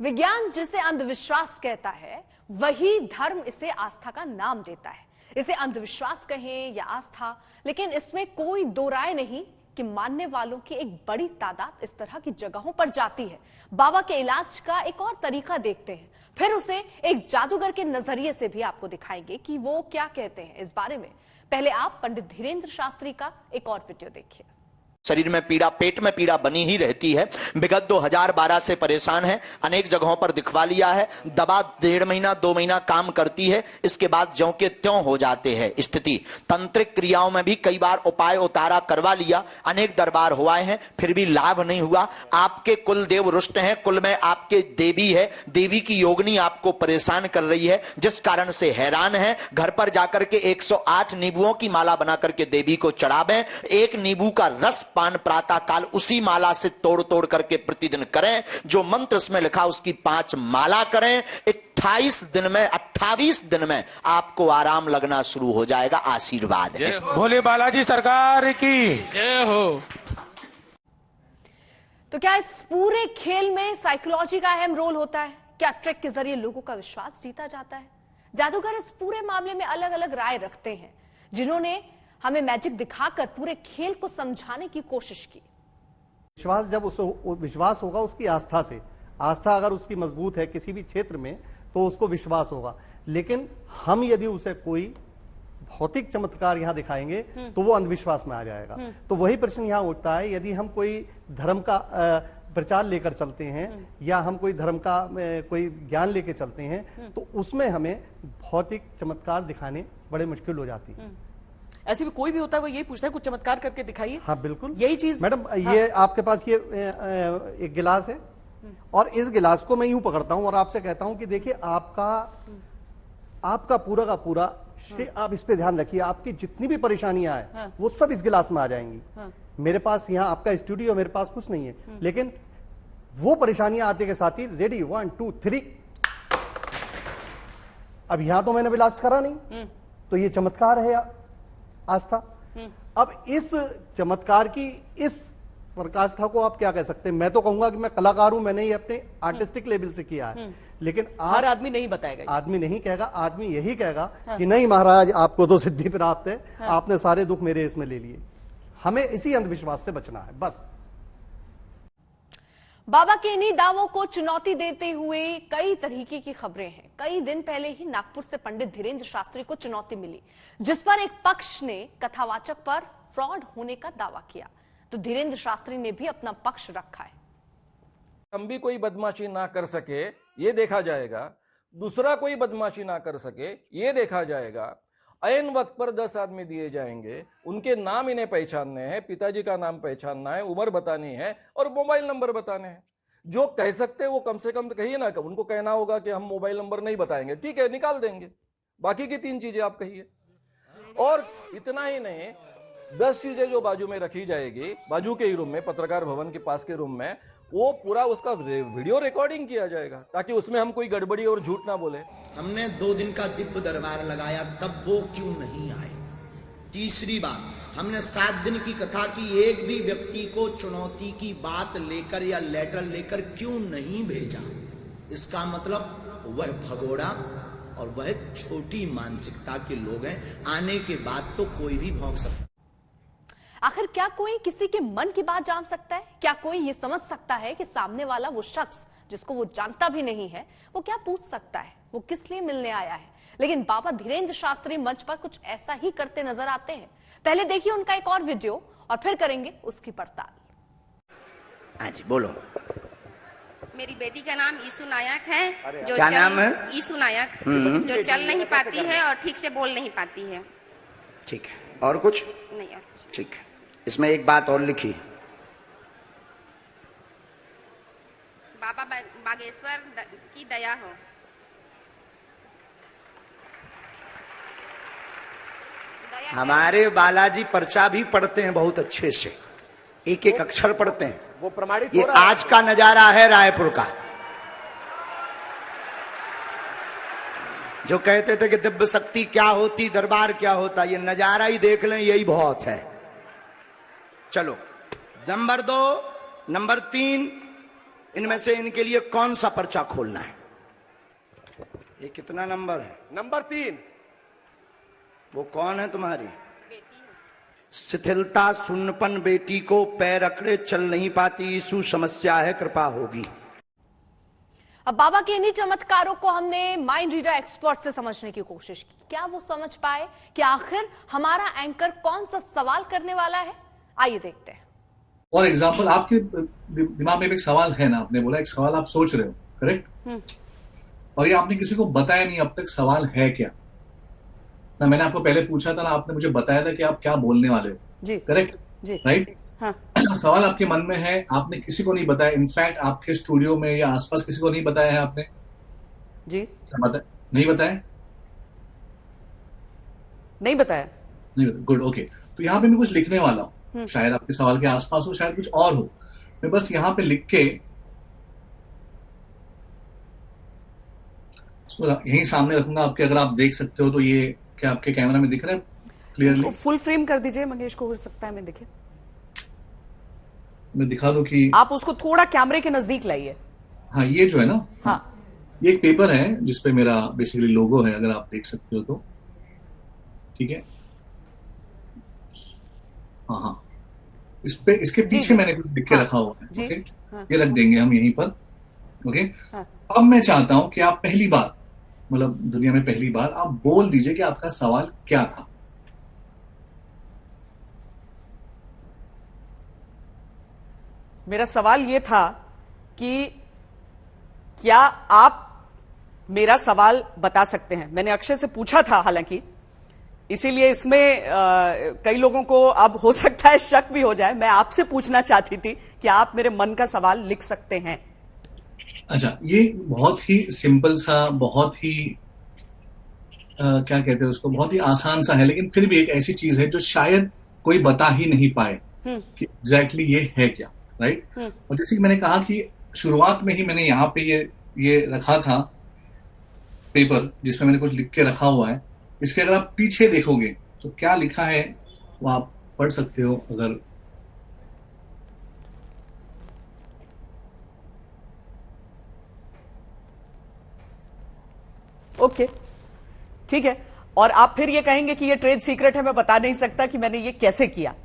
विज्ञान जिसे अंधविश्वास कहता है, वही धर्म इसे आस्था का नाम देता है। इसे अंधविश्वास कहें या आस्था, लेकिन इसमें कोई दो राय नहीं कि मानने वालों की एक बड़ी तादाद इस तरह की जगहों पर जाती है। बाबा के इलाज का एक और तरीका देखते हैं, फिर उसे एक जादूगर के नजरिए से भी आपको दिखाएंगे कि वो क्या कहते हैं इस बारे में। पहले आप पंडित धीरेन्द्र शास्त्री का एक और वीडियो देखिए। शरीर में पीड़ा, पेट में पीड़ा बनी ही रहती है। विगत 2012 से परेशान है, अनेक जगहों पर दिखवा लिया है। दवा 1.5 महीना 2 महीना काम करती है, इसके बाद ज्यों के त्यों हो जाते हैं स्थिति। तंत्रिक क्रियाओं में भी कई बार उपाय उतारा करवा लिया, अनेक दरबार हुए हैं, फिर भी लाभ नहीं हुआ। आपके कुल देव रुष्ट हैं, कुल में आपके देवी है, देवी की योगिनी आपको परेशान कर रही है, जिस कारण से हैरान है। घर पर जाकर के 108 नींबुओं की माला बना करके देवी को चढ़ावें। एक नींबू का रस पान प्रातः काल उसी माला से तोड़ तोड़ करके प्रतिदिन करें। जो मंत्र उसमें लिखा उसकी 5 माला करें। 28 दिन में आपको आराम लगना शुरू हो जाएगा। आशीर्वाद है। भोले बालाजी सरकार की जय हो। तो क्या इस पूरे खेल में साइकोलॉजी का अहम रोल होता है? क्या ट्रिक के जरिए लोगों का विश्वास जीता जाता है? जादूगर इस पूरे मामले में अलग अलग राय रखते हैं, जिन्होंने हमें मैजिक दिखाकर पूरे खेल को समझाने की कोशिश की। विश्वास जब विश्वास होगा उसकी आस्था से, आस्था अगर उसकी मजबूत है किसी भी क्षेत्र में तो उसको विश्वास होगा। लेकिन हम यदि उसे कोई भौतिक चमत्कार यहां दिखाएंगे तो वो अंधविश्वास में आ जाएगा। तो वही प्रश्न यहां उठता है, यदि हम कोई धर्म का प्रचार लेकर चलते हैं या हम कोई धर्म का कोई ज्ञान लेकर चलते हैं तो उसमें हमें भौतिक चमत्कार दिखाने बड़े मुश्किल हो जाती है। ऐसे भी कोई भी होता है वो यही पूछता है कुछ चमत्कार करके दिखाइए। हाँ बिल्कुल, यही चीज मैडम। हाँ। ये आपके पास ये एक गिलास है और इस गिलास को मैं यूं पकड़ता हूं और आपसे कहता हूं कि देखिए आपका पूरा का पूरा आप इस पे ध्यान रखिए, आपकी जितनी भी परेशानियां हैं हाँ। वो सब इस गिलास में आ जाएंगी। हाँ। मेरे पास यहाँ आपका स्टूडियो, मेरे पास कुछ नहीं है, लेकिन वो परेशानियां आते के साथ ही रेडी 1 2 3। अब यहां तो मैंने ब्लास्ट करा नहीं, तो ये चमत्कार है या आस्था? अब इस चमत्कार की इस प्रकाष्ठा को आप क्या कह सकते हैं? मैं तो कहूंगा कि मैं कलाकार हूं, मैंने ये अपने आर्टिस्टिक लेवल से किया है। लेकिन हर आदमी नहीं बताएगा, आदमी नहीं कहेगा, आदमी यही कहेगा कि नहीं महाराज आपको तो सिद्धि प्राप्त है, आपने सारे दुख मेरे इसमें ले लिए। हमें इसी अंधविश्वास से बचना है बस। बाबा के इन्हीं दावों को चुनौती देते हुए कई तरीके की खबरें हैं। कई दिन पहले ही नागपुर से पंडित धीरेन्द्र शास्त्री को चुनौती मिली, जिस पर एक पक्ष ने कथावाचक पर फ्रॉड होने का दावा किया, तो धीरेन्द्र शास्त्री ने भी अपना पक्ष रखा है। हम भी कोई बदमाशी ना कर सके ये देखा जाएगा, दूसरा कोई बदमाशी ना कर सके ये देखा जाएगा। ऐन वक्त पर 10 आदमी दिए जाएंगे, उनके नाम इन्हें पहचानने हैं, पिताजी का नाम पहचानना है, उम्र बतानी है और मोबाइल नंबर बताने हैं। जो कह सकते हैं वो कम से कम तो कहिए ना, उनको कहना होगा कि हम मोबाइल नंबर नहीं बताएंगे, ठीक है निकाल देंगे, बाकी की 3 चीजें आप कहिए। और इतना ही नहीं, 10 चीजें जो बाजू में रखी जाएगी, बाजू के ही रूम में, पत्रकार भवन के पास के रूम में, वो पूरा उसका वीडियो रिकॉर्डिंग किया जाएगा ताकि उसमें हम कोई गड़बड़ी और झूठ ना बोले। हमने 2 दिन का दिव्य दरबार लगाया, तब वो क्यों नहीं आए? तीसरी बात, हमने 7 दिन की कथा की, एक भी व्यक्ति को चुनौती की बात लेकर या लेटर लेकर क्यों नहीं भेजा? इसका मतलब वह भगोड़ा और वह छोटी मानसिकता के लोग हैं। आने के बाद तो कोई भी भौंक सकता। आखिर क्या कोई किसी के मन की बात जान सकता है? क्या कोई ये समझ सकता है कि सामने वाला वो शख्स जिसको वो जानता भी नहीं है, वो क्या पूछ सकता है, वो किस लिए मिलने आया है? लेकिन बाबा धीरेन्द्र शास्त्री मंच पर कुछ ऐसा ही करते नजर आते हैं। पहले देखिए उनका एक और वीडियो और फिर करेंगे उसकी पड़ताल। हाँ जी बोलो। मेरी बेटी का नाम ईशु नायक है। जो क्या नाम है? ईशु नायक, जो चल नहीं पाती है और ठीक से बोल नहीं पाती है। ठीक है, और कुछ नहीं और कुछ। ठीक है, इसमें एक बात और लिखी, बाबा बागेश्वर की दया हो। हमारे बालाजी पर्चा भी पढ़ते हैं बहुत अच्छे से, एक एक अक्षर पढ़ते हैं। वो प्रमाणित ये आज का नजारा है रायपुर का। जो कहते थे कि दिव्य शक्ति क्या होती, दरबार क्या होता, ये नजारा ही देख लें, यही बहुत है। चलो नंबर 2, नंबर 3, इनमें से इनके लिए कौन सा पर्चा खोलना है? ये कितना नंबर है? नंबर 3। वो कौन है तुम्हारी? शिथिलता, सुन्नपन, बेटी को पैर अकड़े, चल नहीं पाती, इशू समस्या है, कृपा होगी। अब बाबा के इन्हीं चमत्कारों को हमने माइंड रीडर एक्सपर्ट से समझने की कोशिश की। क्या वो समझ पाए कि आखिर हमारा एंकर कौन सा सवाल करने वाला है? आइए देखते हैं। फॉर एग्जाम्पल, आपके दिमाग में एक सवाल है ना, आपने बोला एक सवाल आप सोच रहे हो, करेक्ट? और ये आपने किसी को बताया नहीं अब तक सवाल है क्या ना। मैंने आपको पहले पूछा था ना, आपने मुझे बताया था कि आप क्या बोलने वाले हो, जी, करेक्ट जी, राइट? हाँ। सवाल आपके मन में है, आपने किसी को नहीं बताया। इनफैक्ट आपके स्टूडियो में या आसपास किसी को नहीं बताया है आपने? जी, नहीं बताया? नहीं बताया। नहीं बताया, गुड, ओके। तो यहाँ पे मैं कुछ लिखने वाला हूँ, शायद आपके सवाल के आसपास हो, शायद कुछ और हो। मैं बस यहाँ पे लिख के इसको यहीं सामने रखूंगा आपके, अगर आप देख सकते हो तो। ये क्या आपके कैमरा में दिख रहा है क्लियरली? फुल फ्रेम कर दीजिए मंगेश को, हो सकता है मैं दिखे। मैं दिखा दूं कि आप उसको थोड़ा कैमरे के नजदीक लाइए। हाँ, ये जो है ना, हाँ, ये एक पेपर है जिसपे मेरा बेसिकली लोगो है, अगर आप देख सकते हो तो। ठीक है, हाँ हाँ, इसके पीछे मैंने कुछ लिख के रखा हुआ है। ओके, ये रख देंगे हम यहीं पर। ओके, अब मैं चाहता हूं कि आप पहली बार, मतलब दुनिया में पहली बार, आप बोल दीजिए कि आपका सवाल क्या था। मेरा सवाल यह था कि क्या आप मेरा सवाल बता सकते हैं? मैंने अक्षय से पूछा था, हालांकि इसीलिए इसमें कई लोगों को अब हो सकता है शक भी हो जाए। मैं आपसे पूछना चाहती थी कि आप मेरे मन का सवाल लिख सकते हैं। अच्छा, ये बहुत ही सिंपल सा, बहुत ही क्या कहते हैं उसको, बहुत ही आसान सा है, लेकिन फिर भी एक ऐसी चीज है जो शायद कोई बता ही नहीं पाए कि एग्जैक्टली ये है क्या, राइट? और जैसे कि मैंने कहा कि शुरुआत में ही मैंने यहाँ पे ये रखा था पेपर, जिसमें मैंने कुछ लिख के रखा हुआ है। इसके अगर आप पीछे देखोगे तो क्या लिखा है वो आप पढ़ सकते हो। अगर ओके, ठीक है। और आप फिर ये कहेंगे कि ये ट्रेड सीक्रेट है, मैं बता नहीं सकता कि मैंने ये कैसे किया।